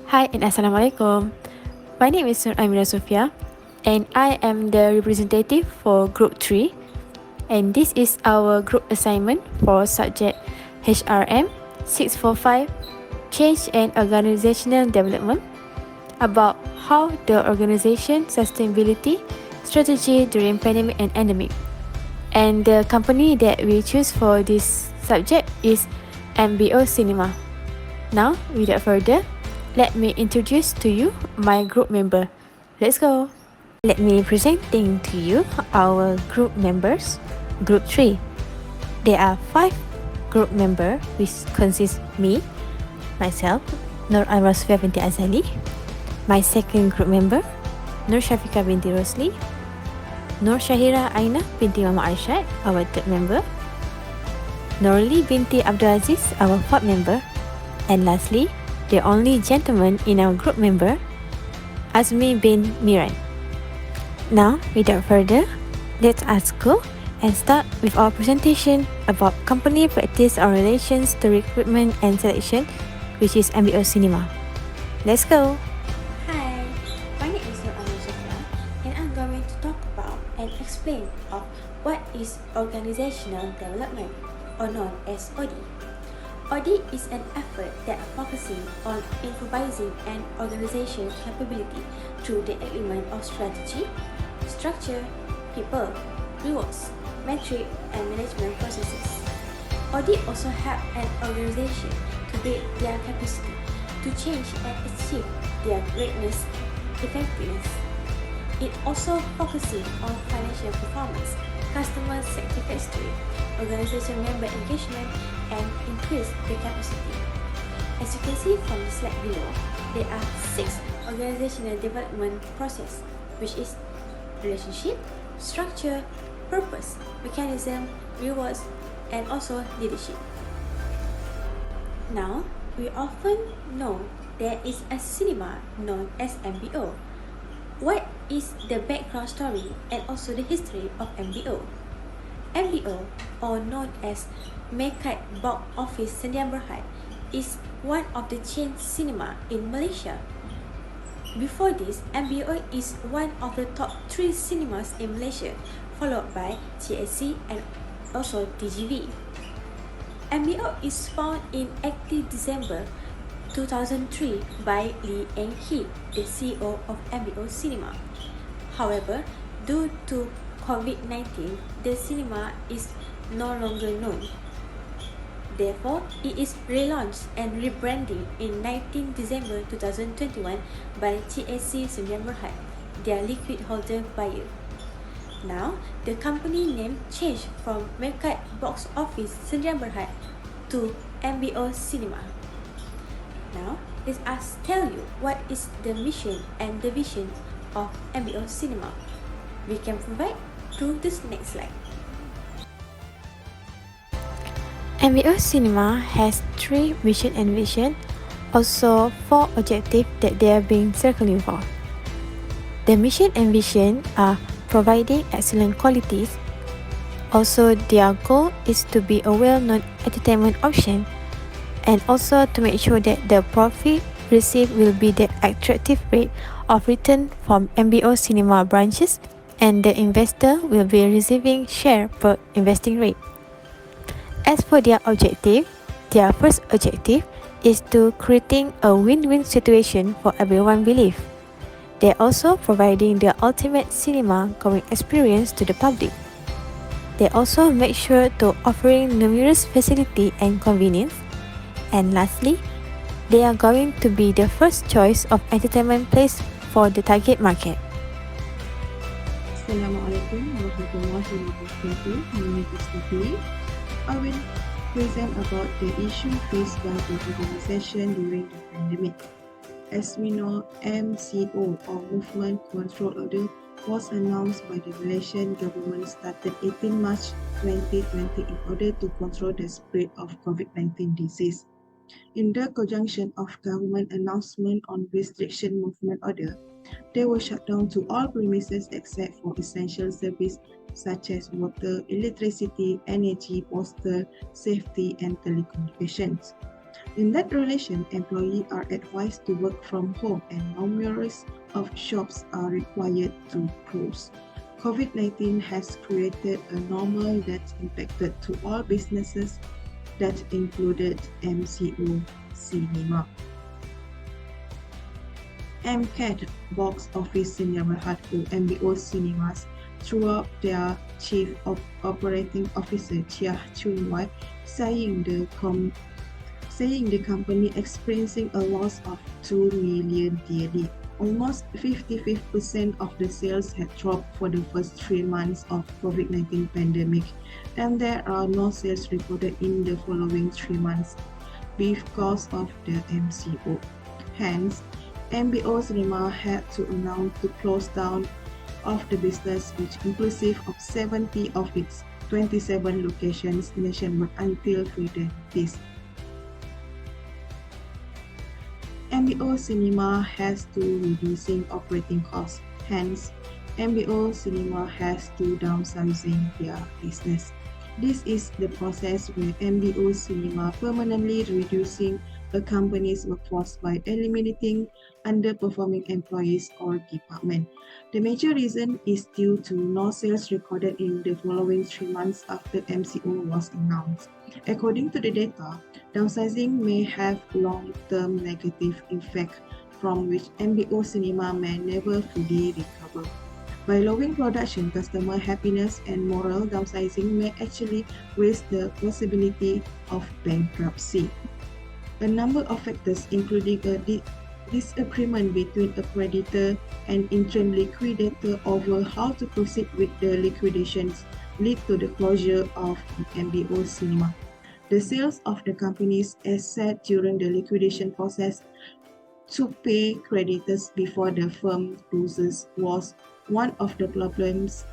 Hi and Assalamualaikum. My name is Amirah Sufiah and I am the representative for Group 3 and this is our group assignment for subject HRM645 Change and Organizational Development about how the organization sustainability strategy during pandemic and endemic. And the company that we choose for this subject is MBO Cinema. Now, without further, let me introduce to you my group member. Let's go. Let me presenting to you our group members. Group 3. There are 5 group members which consist me, myself, Sufiah Binti Azali. My second group member, Syafiqah Binti Rosli. Norsyahira Aina Binti Mama Arshad, our third member. Norli Binti Aziz, our fourth member. And lastly, the only gentleman in our group member, Azmi Bin Miran. Now, without further, let us go and start with our presentation about company practice or relations to recruitment and selection, which is MBO Cinema. Let's go. Hi, my name is Sufiah and I'm going to talk about and explain of what is organizational development or known as OD. OD is an effort that focusing on improvising an organization capability through the element of strategy, structure, people, rewards, metric, and management processes. OD also help an organization to build their capacity to change and achieve their greatness effectiveness. It also focusing on financial performance, customer satisfaction, organization member engagement, and increase the capacity. As you can see from the slide below, there are 6 organizational development process, which is relationship, structure, purpose, mechanism, rewards, and also leadership. Now, we often know there is a cinema known as MBO. What is the background story and also the history of MBO? MBO, or known as Malacca Box Office Sdn Bhd, is one of the chain cinema in Malaysia. Before this, MBO is one of the top 3 cinemas in Malaysia, followed by TSC and also TGV. MBO is found in 18 December 2003 by Lee Eng Hee, the CEO of MBO Cinema. However, due to COVID-19, the cinema is no longer known. Therefore, it is relaunched and rebranding in 19 December 2021 by TSC Sdn Bhd, their liquid holder buyer. Now, the company name changed from Malacca Box Office Sdn Bhd to MBO Cinema. Now, let us tell you what is the mission and the vision of MBO Cinema. We can provide through this next slide. MBO Cinema has 3 mission and vision, also 4 objectives that they are being circling for. The mission and vision are providing excellent qualities. Also, their goal is to be a well-known entertainment option and also to make sure that the profit received will be the attractive rate of return from MBO Cinema branches and the investor will be receiving share per investing rate. As for their objective, their first objective is to creating a win-win situation for everyone believe. They're also providing the ultimate cinema going experience to the public. They also make sure to offering numerous facility and convenience. And lastly, they are going to be the first choice of entertainment place for the target market. Assalamualaikum warahmatullahi wabarakatuh. My name is Binti. I will present about the issue faced by the organization during the pandemic. As we know, MCO or Movement Control Order was announced by the Malaysian government started 18 March 2020 in order to control the spread of COVID-19 disease. In the conjunction of government announcement on restriction movement order, they were shut down to all premises except for essential service such as water, electricity, energy, postal, safety, and telecommunications. In that relation, employees are advised to work from home and numerous of shops are required to close. COVID-19 has created a normal that impacted to all businesses that included MCO Cinema. MCAT Box Office Cinema Bhd or MBO Cinemas throughout their Chief Operating Officer Chia Chun Wai saying the company experiencing a loss of 2 million daily. Almost 55% of the sales had dropped for the first 3 months of COVID-19 pandemic, and there are no sales reported in the following 3 months because of the MCO. Hence, MBO Cinema had to announce to close down of the business, which inclusive of 70 of its 27 locations nationwide until further notice. MBO Cinema has to reducing operating costs. Hence, MBO Cinema has to downsizing their business. This is the process where MBO Cinema permanently reducing a company's workforce by eliminating underperforming employees or department. The major reason is due to no sales recorded in the following 3 months after MCO was announced. According to the data, downsizing may have long-term negative effect from which MBO Cinema may never fully recover. By lowering production, customer happiness and morale, downsizing may actually raise the possibility of bankruptcy. A number of factors, including a disagreement between a creditor and interim liquidator over how to proceed with the liquidations, lead to the closure of MBO Cinema. The sales of the company's asset during the liquidation process to pay creditors before the firm closes was one of the problems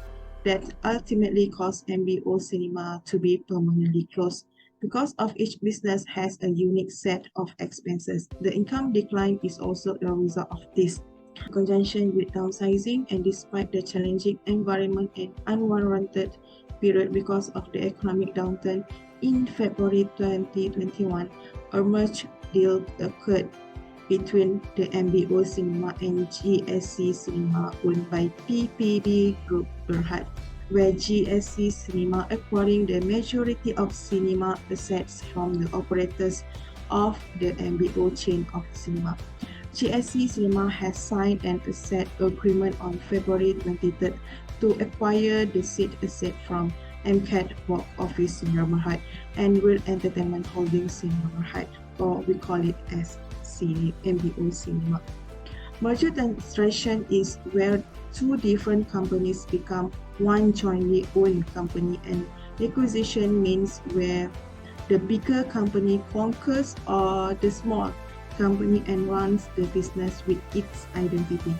that ultimately caused MBO Cinema to be permanently closed. Because of each business has a unique set of expenses, the income decline is also a result of this. In conjunction with downsizing and despite the challenging environment and unwarranted period because of the economic downturn, in February 2021, a merge deal occurred between the MBO Cinema and GSC Cinema owned by PPB Group Berhad, where GSC Cinema acquiring the majority of cinema assets from the operators of the MBO chain of cinema. GSC Cinema has signed an asset agreement on February 23rd to acquire the said asset from MCAT Box Office Cinema Bhd and World Entertainment Holdings Cinema Bhd, or we call it as MBO Cinema. Merger transaction is where two different companies become one jointly owned company, and acquisition means where the bigger company conquers or the small company and runs the business with its identity.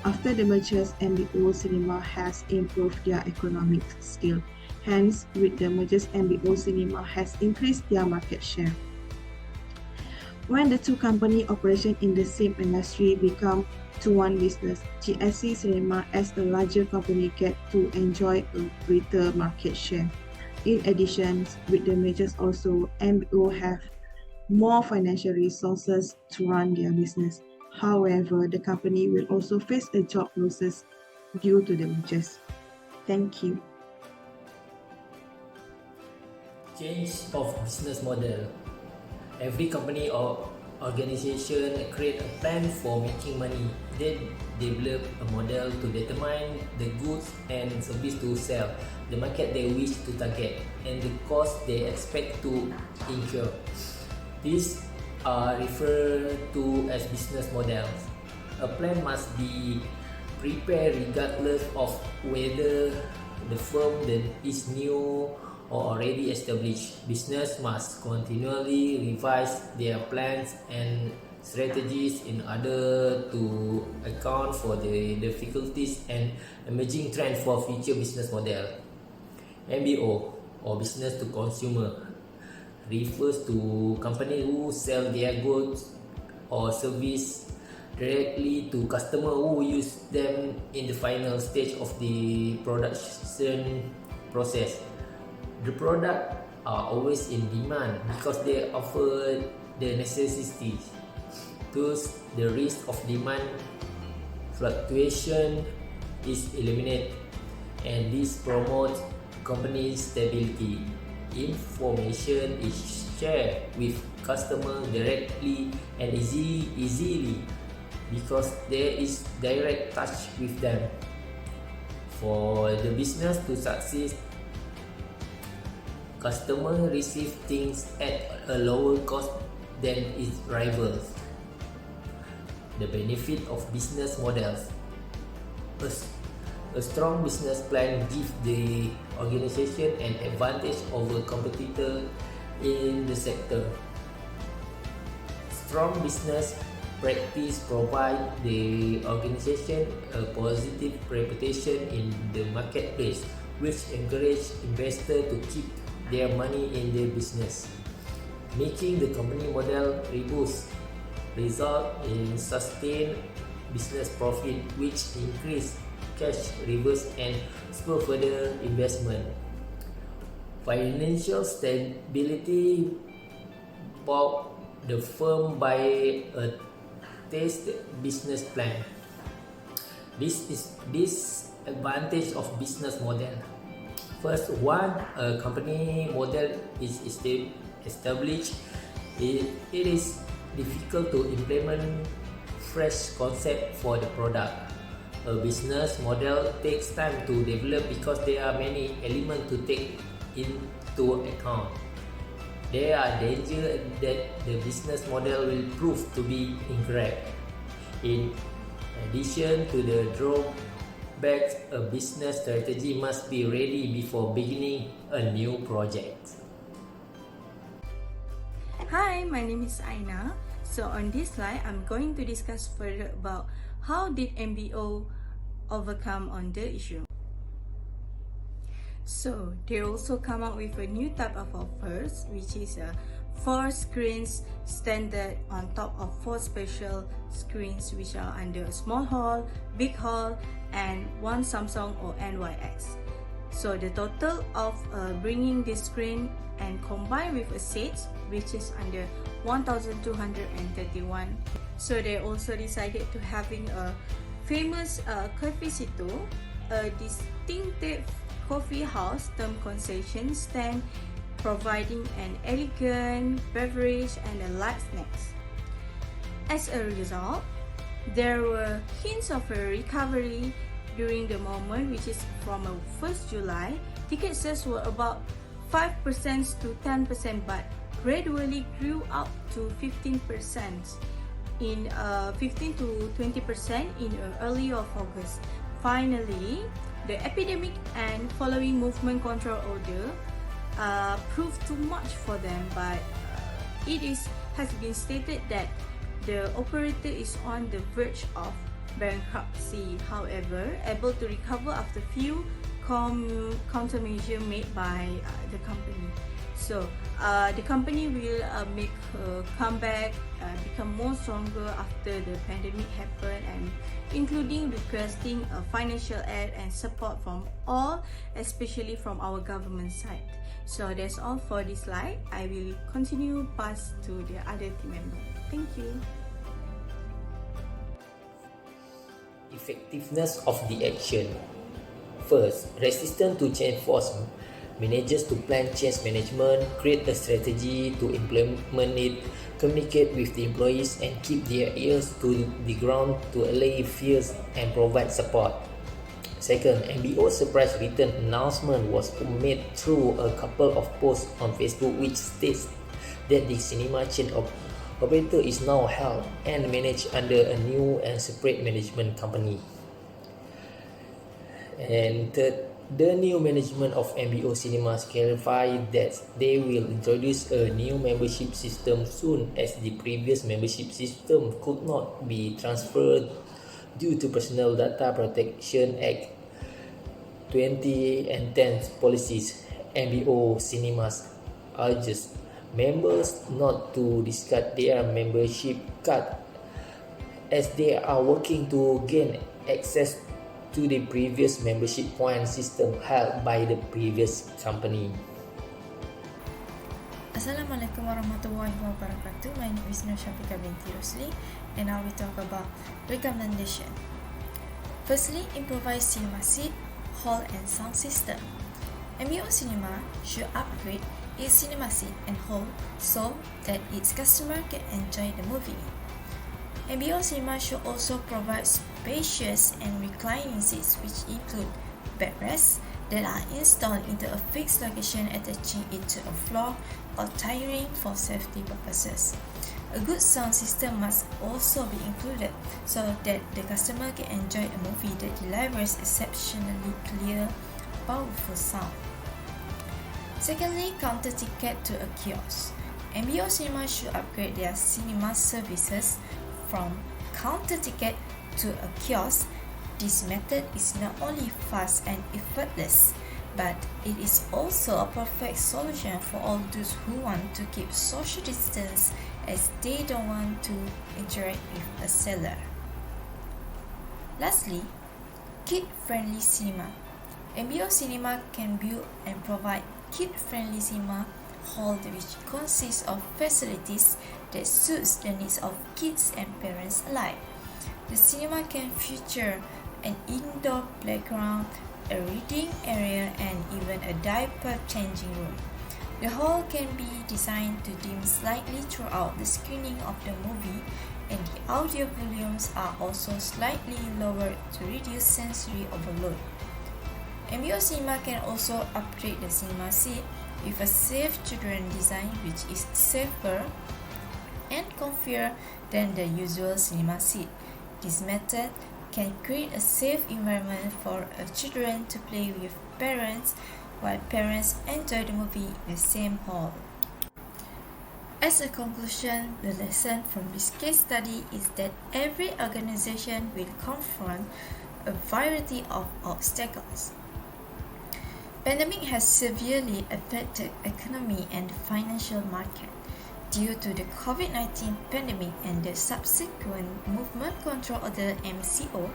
After the mergers, MBO Cinema has improved their economic scale. Hence, with the mergers, MBO Cinema has increased their market share. When the two company operation in the same industry become to one business, GSC Cinema as a larger company get to enjoy a greater market share. In addition, with the mergers also, MBO have more financial resources to run their business. However, the company will also face a job losses due to the mergers. Thank you. Change of business model. Every company or organization create a plan for making money, then develop a model to determine the goods and service to sell, the market they wish to target, and the cost they expect to incur. These are referred to as business models. A plan must be prepared regardless of whether the firm that is new or already established. Business must continually revise their plans and strategies in order to account for the difficulties and emerging trends for future business model. MBO, or business to consumer, refers to companies who sell their goods or service directly to customers who use them in the final stage of the production process. The products are always in demand because they offer the necessities. Thus, the risk of demand fluctuation is eliminated, and this promotes company stability. Information is shared with customers directly and easily because there is direct touch with them. For the business to succeed, customers receive things at a lower cost than its rivals. The benefit of business models. A strong business plan gives the organization an advantage over competitors in the sector. Strong business practice provide the organization a positive reputation in the marketplace, which encourage investors to keep their money in their business. Making the company model robust result in sustained business profit, which increase cash reserves and spur further investment. Financial stability bought the firm by a tested business plan. This is disadvantage of business model. First, one a company model is established, it is difficult to implement fresh concept for the product. A business model takes time to develop because there are many elements to take into account. There are dangers that the business model will prove to be incorrect. In addition to the drawbacks, a business strategy must be ready before beginning a new project. Hi, my name is Aina. So on this slide, I'm going to discuss further about how did MBO overcome on the issue. So they also come up with a new type of offers, which is a 4 screens standard on top of 4 special screens, which are under a small hall, big hall, and 1 Samsung or NYX. So the total of bringing this screen and combined with a set, which is under 1,231. So they also decided to having a famous cafecito, a distinctive coffee house term concession stand providing an elegant beverage and a light snacks. As a result, there were hints of a recovery during the moment, which is from 1st July. Ticket sales were about 5% to 10%, but gradually grew up to 15% in 15 to 20% in early of August. Finally, the epidemic and following movement control order proved too much for them, but has been stated that the operator is on the verge of bankruptcy. However, able to recover after few countermeasures made by the company. So the company will make a comeback, become more stronger after the pandemic happened, and including requesting a financial aid and support from all, especially from our government side. So that's all for this slide. I will continue pass to the other team member. Thank you. Effectiveness of the action. First, resistance to change force managers to plan change management, create a strategy to implement it, communicate with the employees and keep their ears to the ground to allay fears and provide support. Second, MBO surprise return announcement was made through a couple of posts on Facebook which states that the cinema chain operator is now held and managed under a new and separate management company. And third, the new management of MBO Cinemas clarified that they will introduce a new membership system soon, as the previous membership system could not be transferred due to Personal Data Protection Act 2010 policies. MBO Cinemas urges members not to discard their membership card as they are working to gain access to the previous membership point system held by the previous company. Assalamualaikum warahmatullahi wabarakatuh. My name is Norsyahira Binti Rosli, and now we talk about recommendation. Firstly, improvised cinema seat, hall and sound system. MBO Cinema should upgrade its cinema seat and hall so that its customer can enjoy the movie. MBO Cinema should also provide spacious and reclining seats which include backrests that are installed into a fixed location, attaching it to a floor or tiering for safety purposes. A good sound system must also be included so that the customer can enjoy a movie that delivers exceptionally clear, powerful sound. Secondly, counter ticket to a kiosk. MBO Cinema should upgrade their cinema services from counter ticket to a kiosk. This method is not only fast and effortless, but it is also a perfect solution for all those who want to keep social distance as they don't want to interact with a seller. Lastly, kid-friendly cinema. MBO Cinema can build and provide kid-friendly cinema hall which consists of facilities that suits the needs of kids and parents alike. The cinema can feature an indoor playground, a reading area, and even a diaper changing room. The hall can be designed to dim slightly throughout the screening of the movie, and the audio volumes are also slightly lowered to reduce sensory overload. MBO Cinema can also upgrade the cinema seat with a safe children design which is safer and comfier than the usual cinema seat. This method can create a safe environment for children to play with parents while parents enjoy the movie in the same hall. As a conclusion, the lesson from this case study is that every organization will confront a variety of obstacles. Pandemic has severely affected economy and financial market. Due to the COVID-19 pandemic and the subsequent Movement Control Order (MCO),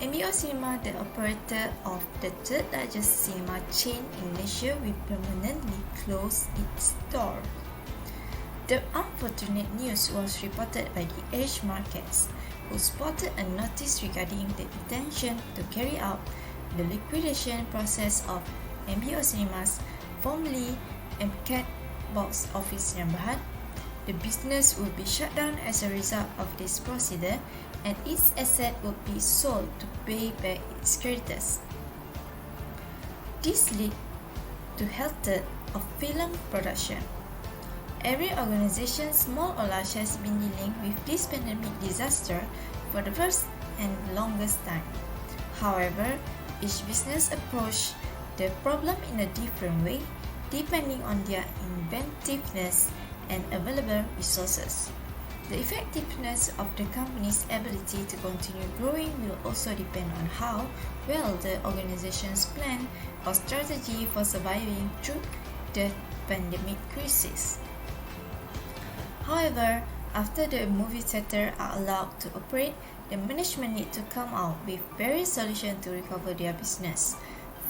MBO Cinema, the operator of the third largest cinema chain in Malaysia, will permanently close its door. The unfortunate news was reported by the Edge Markets, who spotted a notice regarding the intention to carry out the liquidation process of MBO Cinemas, formerly MCAT Box Office Sdn Bhd. The business would be shut down as a result of this procedure, and its asset would be sold to pay back its creditors. This led to halted of film production. Every organization, small or large, has been dealing with this pandemic disaster for the first and longest time. However, each business approached the problem in a different way, depending on their inventiveness and available resources. The effectiveness of the company's ability to continue growing will also depend on how well the organization's plan or strategy for surviving through the pandemic crisis. However, after the movie theater are allowed to operate, the management need to come out with various solutions to recover their business.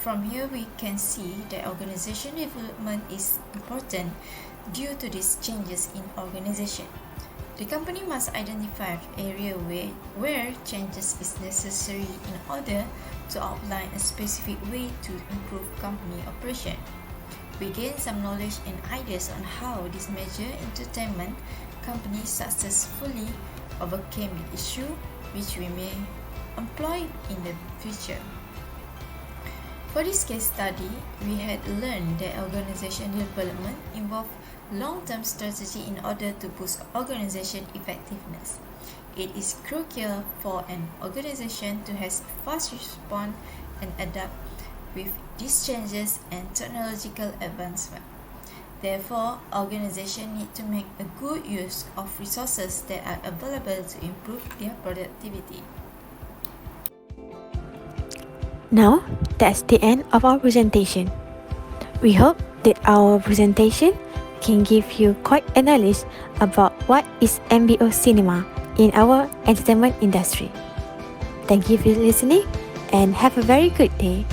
From here, we can see that organization development is important due to these changes in organization. The company must identify area where changes is necessary in order to outline a specific way to improve company operation. We gain some knowledge and ideas on how this major entertainment company successfully overcame the issue, which we may employ in the future. For this case study, we had learned that organization development involves long-term strategy in order to boost organization effectiveness. It is crucial for an organization to have fast respond and adapt with these changes and technological advancement. Therefore, organizations need to make a good use of resources that are available to improve their productivity. Now, that's the end of our presentation. We hope that our presentation can give you quite a knowledge about what is MBO Cinema in our entertainment industry. Thank you for listening and have a very good day.